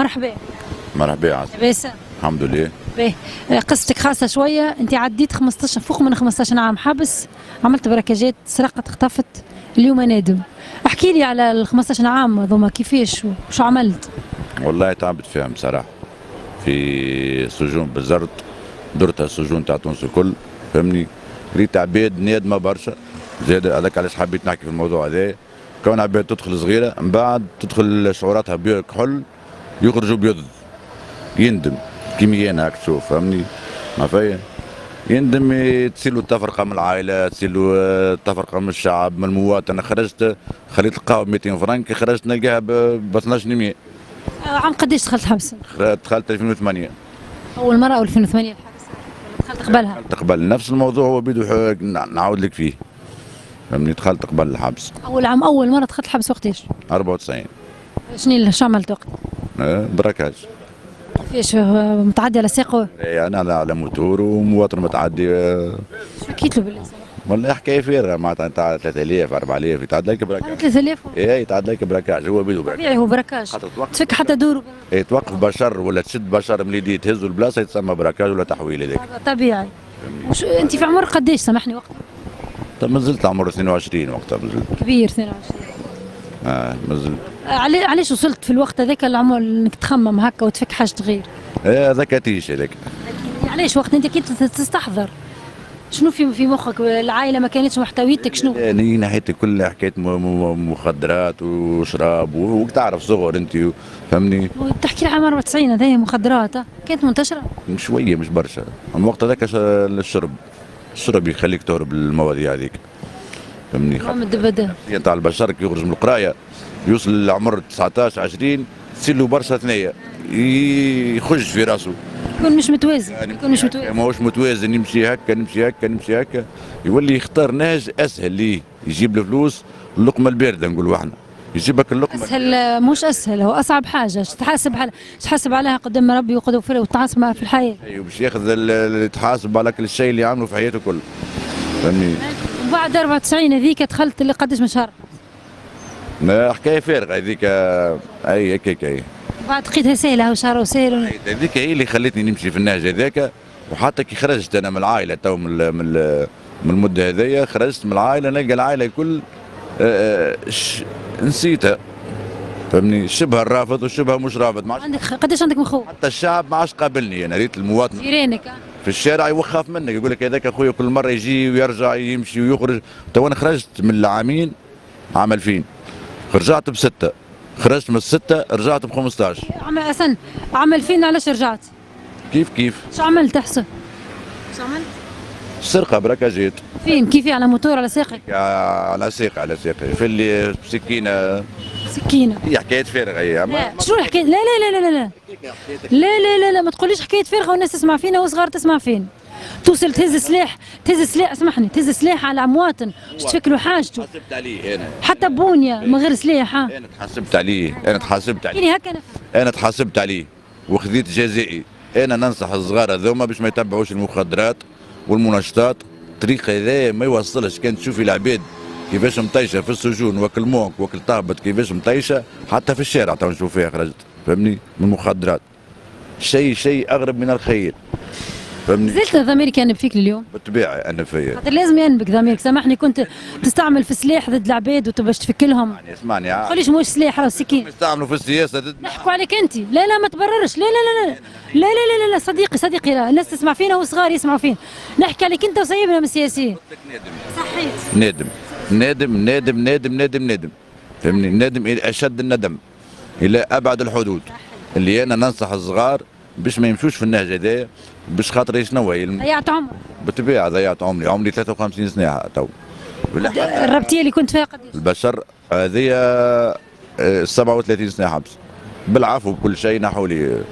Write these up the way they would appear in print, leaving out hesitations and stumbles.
مرحبا. مرحبا عسل. لاباس؟ الحمد لله. باهي. قصتك خاصة شوية، أنت عديت 15 فوق من 15 عام حبس، عملت بركاجات، سرقت، اختطفت، اليوم نادم. احكي لي على ال 15 عام هذوما كيفاش وشو عملت؟ والله تعبت فيهم بصراحة. في سجون بزرت، درت السجون تاع تونس الكل، فهمني؟ ريت عباد نادمة برشا، زاد هذاك علاش حبيت نحكي في الموضوع هذا. كون عباد تدخل صغيرة من بعد تدخل شعوراتها كحل، يخرجوا بيض، يندم كيما انا هاك تشوف، فهمني؟ ما فيا يندم، تصير له تفرقه من العائله، تصير له تفرقه من الشعب، من المواطن. خرجت خليت القهوه ب 200 فرنك، خرجت نلقاها ب 1200. عام قداش دخلت حبس؟ دخلت 2008. اول مره او 2008 الحبس؟ دخلت قبلها؟ دخلت قبل نفس الموضوع، هو بيدو نعاود لك فيه، فهمني؟ دخلت قبل الحبس. اول مره دخلت الحبس وقتاش؟ 94. شو عملت وقت؟ براكاج. كيفاش متعدي على ساقه؟ انا على موتور ومواطن متعدي. شو حكيت له بالله؟ والله حكايه فارغه معناتها تاع 3000 4000 يتعدى لك براكاج. 3000؟ ايه يتعدى لك براكاج، هو بيدو براكاج. طبيعي هو براكاج. تفك حتى دور. ايه توقف بشر ولا تشد بشر من اليد تهزوا البلاصه يتسمى براكاج ولا تحويل هذاك. طبيعي. انت في عمر قداش سامحني وقتها؟ طب ما زلت عمر 22 وقتها، ما زلت. كبير 22. ما زلت. علاش وصلت في الوقت هذاك العمر انك تخمم هكا وتفك حاجه غير؟ هذاك تيش هذاك. علاش وقت انت كنت تستحضر؟ شنو في مخك؟ العائله ما كانتش محتويتك؟ شنو؟ يعني ناحيتي كل حكايه مخدرات وشراب وتعرف صغر انت، فهمني؟ تحكي لي عام 94 هذه مخدرات كانت منتشره؟ شويه مش برشا، الوقت هذاك الشرب يخليك تهرب المواضيع هذيك، فهمني؟ نعم الدبده تاع البشر كي يخرج من القرايه يوصل لعمر 19 20 تصير له برشا ثنيه، يخش في راسه، يكون مش متوازن. يكون مش متوازن، ماهوش متوازن، يمشي هكا نمشي هكا نمشي هكا، يولي يختار نهج اسهل ليه، يجيب له فلوس، اللقمه البارده نقولوا احنا، يجيبك اللقمه اسهل. مش اسهل، هو اصعب حاجه. تحاسب عليها قدام ربي وقدام وتعاصب معها في الحياه. ايوه باش ياخذ يتحاسب على كل الشيء اللي عمله في حياته كله، فهمني؟ وبعد 94 هذيك دخلت اللي قداش من شهر؟ حكايه فارغه هذيك، اي هكاك اي. بعد لقيتها سهله وشهر وسهل. هذيك هي اللي خلتني نمشي في النهج هذاك، وحتى كي خرجت انا من العائله تو من المده هذيا، خرجت من العائله نلقى العائله الكل نسيتها، فهمني؟ شبه الرافض وشبه مش رافض. قداش عندك مخوف؟ حتى الشعب ما عادش قابلني، انا ريت المواطن جيرانك في الشارع يوخاف منك، يقول لك هذاك اخويا كل مره يجي ويرجع يمشي ويخرج. تو انا خرجت من العامين عام 2000، رجعت ب6، خرجت من ال6 رجعت ب15. عام 2000 علاش رجعت؟ كيف شو عملت احسن؟ شو عملت؟ سرقه براكاجات. فين؟ كيف على موتور على ساقك؟ على ساقي في اللي سكينه. هي حكايه فارغه هي. لا شنو الحكايه؟ لا لا لا لا لا لا لا لا لا ما تقوليش حكايه فارغه والناس تسمع فينا وصغار تسمع فينا. توصل تهز سلاح اسمحني، تهز سلاح على مواطن باش تفك له حاجته. حاسبت عليه انا حتى بونيا من غير سلاح. انا تحاسبت عليه. يعني هكا انا تحاسبت عليه وخذيت جزائي. انا ننصح الصغار هذوما باش ما يتبعوش المخدرات والمنشطات. الطريق هذا ما يوصلش. كان تشوفي العباد كيفاش مطيشه في السجون، وكل مونك وكل طابت كيفاش مطيشه، حتى في الشارع تو نشوف فيها خرجت، فهمني؟ من المخدرات. شيء اغرب من الخيال، فهمني؟ زلت ضميرك ينب فيك اليوم؟ بالطبيعه انا فيا. خاطر لازم ينبك ضميرك. سامحني، كنت تستعمل في سلاح ضد العباد باش تفك لهم. اسمعني ما تقوليش موش سلاح راه سكين. يستعملوا في السياسه ضد. نحكوا عليك انت. لا لا ما تبررش. لا لا لا لا لا لا لا, لا. صديقي لا. الناس تسمع فينا وصغار يسمعوا فينا. نحكي عليك انت وسيبنا من السياسيين. صحيت. نادم، فهمني؟ نادم الى اشد الندم، الى ابعد الحدود. اللي انا ننصح الصغار باش ما يمشوش في النهج هذا، باش خاطر شنو هي ضيعت عمرك. بالطبيعه ضيعت عمري 53 سنه تو. الربطيه اللي كنت فيها قداش؟ البشر هذه 37 سنه حبس بالعفو بكل شيء. نحو لي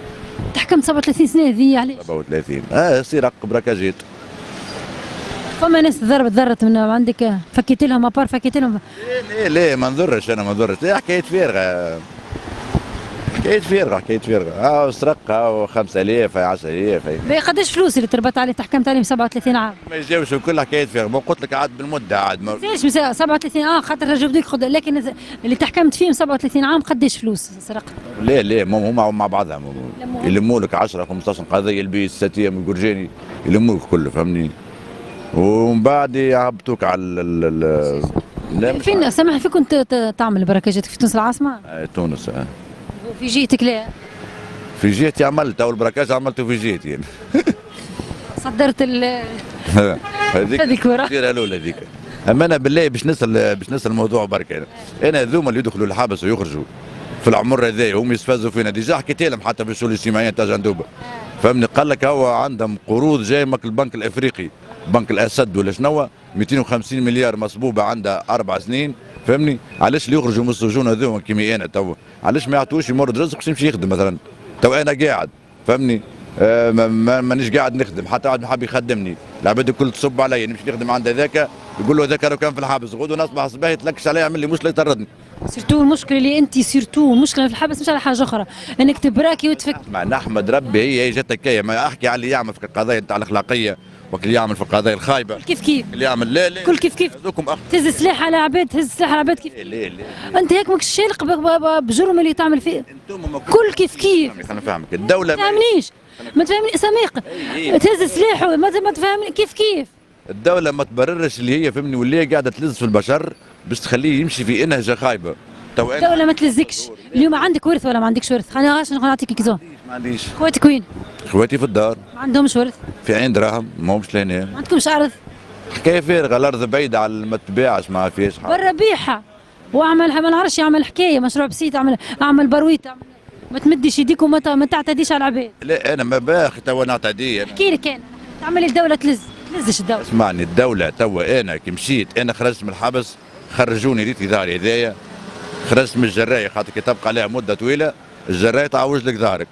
تحكمت 37 سنه هذه علاش؟ 37 سرق براكاجات. فما ناس ضرت من عندك فكيت لهم فكيت لهم؟ لا ما نضرش انا، ما نضرش. حكايه فارغه. حكايه فارغه حكايه فارغه، سرق 5000 10,000 قداش فلوس اللي تربط عليه تحكمت عليه 37 عام؟ ما يجاوش كل حكايه فارغه، ما قلت لك عاد بالمده عاد ليش 37 خاطر جبدوك لكن اللي تحكمت فيهم 37 عام قداش فلوس سرقت؟ لا هما مع بعضهم يلموا لك 10 15 قضيه البيس الستيم الجرجاني يلموك كله فهمني، ومن بعد يهبطوك على لا فين سامح فين كنت تعمل بركاجاتك في تونس العاصمه؟ تونس في جهتك لا؟ في جهتي عملت اول بركاج عملته في جهتي يعني. صدرت هذيك ورا الاولى هذيك. اما انا بالله باش نسال الموضوع برك انا ذوما اللي يدخلوا الحبس ويخرجوا في العمر هذايا هم يستفزوا فينا ديجا حكيت لهم حتى في الشؤون الاجتماعيه تاع جندوبه فهمني، قال لك هو عندهم قروض جايه من البنك الافريقي بنك الاسد ولا شنو 250 مليار مصبوبه عندها 4 سنين فهمني، علاش اللي يخرجوا من السجون هذوما كيما انا توا علاش ما يعطوش يمرض رزق باش يمشي يخدم مثلا، تو انا قاعد فهمني مانيش قاعد نخدم حتى واحد حاب يخدمني، العباد الكل تصب علي نمشي نخدم عند هذاك يقول له هذاك راه كان في الحبس غدوه نصبح صباح يتلكش علي يعمل لي مشكله يطردني. سيرتو المشكله اللي انت المشكله في الحبس مش على حاجه اخرى انك تبراكي وتفك. اسمع نحمد ربي هي جاتك هكايا، ما احكي على اللي يعمل في القضايا نتاع الاخلاقيه وقت اللي يعمل في القضايا الخايبه كيف اللي يعمل لا كل كيف تهز سلاح على عباد كيف لا انت هيك ماكش شالق بجرم اللي تعمل فيه كل كيف خلينا نفهمك الدوله ما تفهمنيش ما تفهمني سميق تهز سلاح ما تفهمني كيف الدوله ما تبررش اللي هي فهمني واللي هي قاعده تلز في البشر باش تخليه يمشي في انهجه خايبه. الدولة ما تلزكش، اليوم عندك ورث ولا ما عندكش ورث؟ خليني نعطيك كيزون. ما عنديش. خواتك وين؟ خواتي في الدار. ما عندهمش ورث؟ في عين دراهم ما همش لهنا. ما عندكمش أرض؟ حكاية فارغة، الأرض بعيدة على ما تباعش ما فيش حاجة. برا بيعها واعمل ما نعرفش يعمل حكاية مشروع بسيط اعمل برويت ما تمدش يديك وما تعتديش على العباد. لا أنا ما باخي توا نعتدي. احكي لك أنا تعمل الدولة تلزش الدولة. اسمعني الدولة توا أنا كي مشيت أنا خرجت من الحبس خرجوني ريت ظهري هذايا خرجت من الجراية خاطر كي تبقى عليها مدة طويلة الجراية تعوج لك ظهرك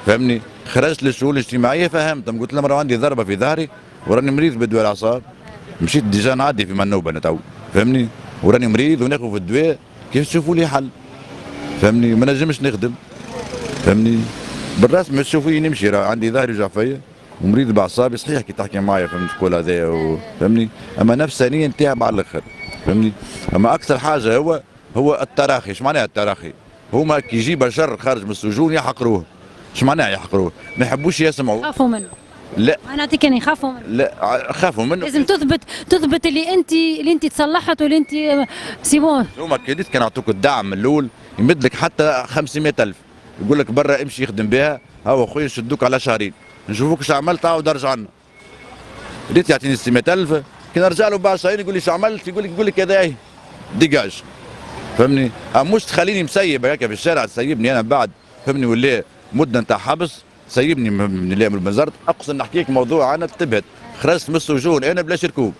فهمني، خرجت للشؤون الاجتماعية فهمتهم قلت لهم راه عندي ضربة في ظهري وراني مريض بدواء الأعصاب، مشيت ديجا نعدي في منوبة أنا تو فهمني وراني مريض وناخذ في الدواء كيف تشوفوا لي حل فهمني ما نجمش نخدم فهمني بالرسم تشوفوني نمشي راه عندي ظهري يوجع فيا ومريض باعصابي صحيح كي تحكي معايا فهمت تقول هذايا فهمني اما نفسانيا نتاعب على الاخر فهمني، اما اكثر حاجه هو التراخي. ايش معناها التراخي؟ هما كي يجي بشر خارج من السجون يحقروه. ايش معناها يحقروه؟ ما يحبوش يسمعوا. يخافوا منه. لا انا نعطيك انا يخافوا منه. لا خافوا منه. لازم تثبت اللي انت تصلحت واللي انت سي بون. هما كي كان يعطوك الدعم من الاول يمد لك حتى 500,000 يقول لك برا امشي يخدم بها هاو خويا شدوك على شهرين نشوفوك ايش عملت عاود ارجع لنا. ريت يعطيني 600,000 كي نرجع له بعد شهرين يقول لي ايش عملت يقول لك هذا ديجاج فهمني، مش تخليني مسيب هكا في الشارع تسيبني انا بعد فهمني ولا مده نتاع حبس سيبني من اللي من المزرت. اقصد نحكيك موضوع انا انتبهت خرجت من السجون انا بلا شركوب.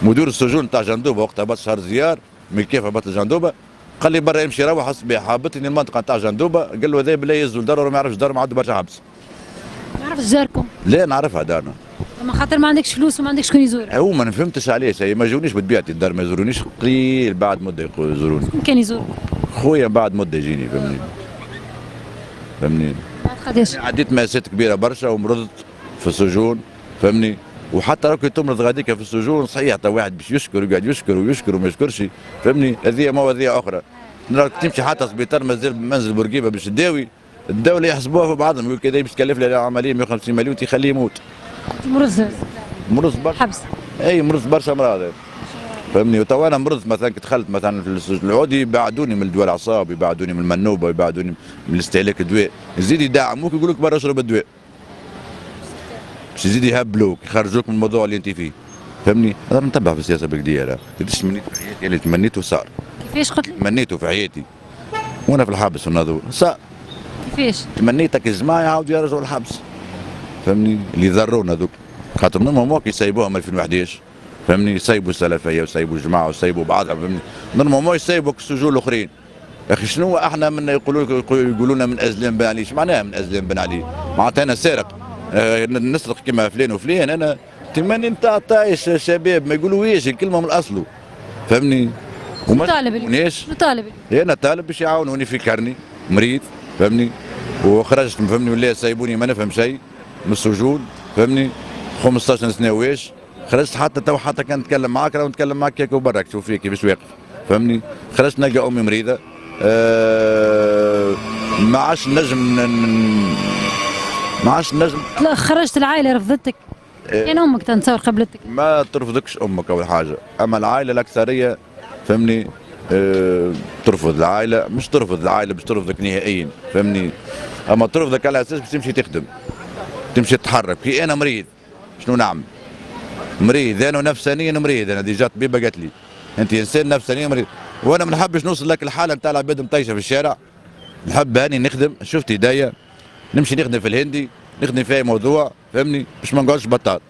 مدير السجون تاع جندوبه وقتها بس شهر زيار من كيف هبط جندوبه قال لي برا امشي روح الصباح هبطني المنطقه تاع جندوبه قال له هذا بلا يهزوا الدار ما يعرفش دار ما عنده برشا حبس. ما يعرفش داركم؟ لا نعرفها دارنا. اما خاطر ما عندكش فلوس وما عندكش شكون يزور. هو ما فهمتش علاش هي ما جونيش بطبيعتي الدار ما يزورونيش قليل بعد مده يزوروني. كان يزور؟ خويا بعد مده يجيني فهمني. قداش؟ عديت مأساة كبيره برشا ومرضت في السجون فهمني، وحتى راك تمرض غاديك في السجون صحيح تا واحد باش يشكر يقعد يشكر وما يشكرش فهمني، هذه مواضيع اخرى. راك تمشي حتى سبيطار مازال منزل بورقيبه باش تداوي الدوله يحسبوها في بعضهم يقول كذا باش تكلف لي عمليه 150 مليون تخليه يموت. مرض برشا حبس. اي مرض برشا امراض فهمني، وتوا انا مرضت مثلا كي دخلت مثلا في السجن العودي يبعدوني من الدواء الاعصاب يبعدوني من المنوبه يبعدوني من استهلاك الدواء، يزيد يدعموك يقول لك برا اشرب الدواء باش يزيد يهبلوك يخرجوك من الموضوع اللي انت فيه فهمني. انا نتبع في السياسه بالكديه راه قداش تمنيت في حياتي اللي تمنيته صار. كيفاش قلت لي؟ تمنيته في حياتي وانا في الحبس والناظور صار. كيفاش؟ تمنيتك الجماعه يعاودوا يرجعوا الحبس فهمني، اللي ضرونا ذوك خاطر منهم هما يسيبوهم 2011 فهمني، يسيبوا السلفيه ويسيبوا الجماعه ويسيبوا بعضهم فهمني، نورمالمون يسيبوا السجون الاخرين. يا اخي شنو احنا من يقولوا لنا من ازلام بن علي، ايش معناها من ازلام بن علي؟ معناتها انا سارق نسرق كما فلان وفلان، انا تمني نتاع طايش شباب ما يقولوهاش الكلمه من اصله فهمني. طالب انا طالب باش يعاونوني في كرني مريض فهمني، وخرجت فهمني ولا سايبوني ما نفهم شيء من السجون فهمني، 15 سنه واش خرجت حتى تو حتى كان نتكلم معاك راه نتكلم معاك هيك وبرك تشوف فيك كيفاش واقف فهمني. خرجت نلقى امي مريضه ما عادش نجم ما عادش نجم. لا خرجت العائله رفضتك؟ كان امك تنتصور قبلتك؟ ما ترفضكش امك اول حاجه، اما العائله الاكثريه فهمني ترفض العائله، مش ترفض العائله باش ترفضك نهائيا فهمني، اما ترفضك على اساس باش تمشي تخدم تمشي تتحرك. كي انا مريض شنو نعمل؟ مريض انا نفسانيا مريض، انا ديجا طبيبه قالت لي انت انسان نفسانيا مريض، وانا ما نحبش نوصل لك الحاله نتاع العباد مطيشه في الشارع. نحب هاني نخدم، شفت ايديا نمشي نخدم في الهندي، نخدم في اي موضوع فهمني باش ما نقعدش بطال.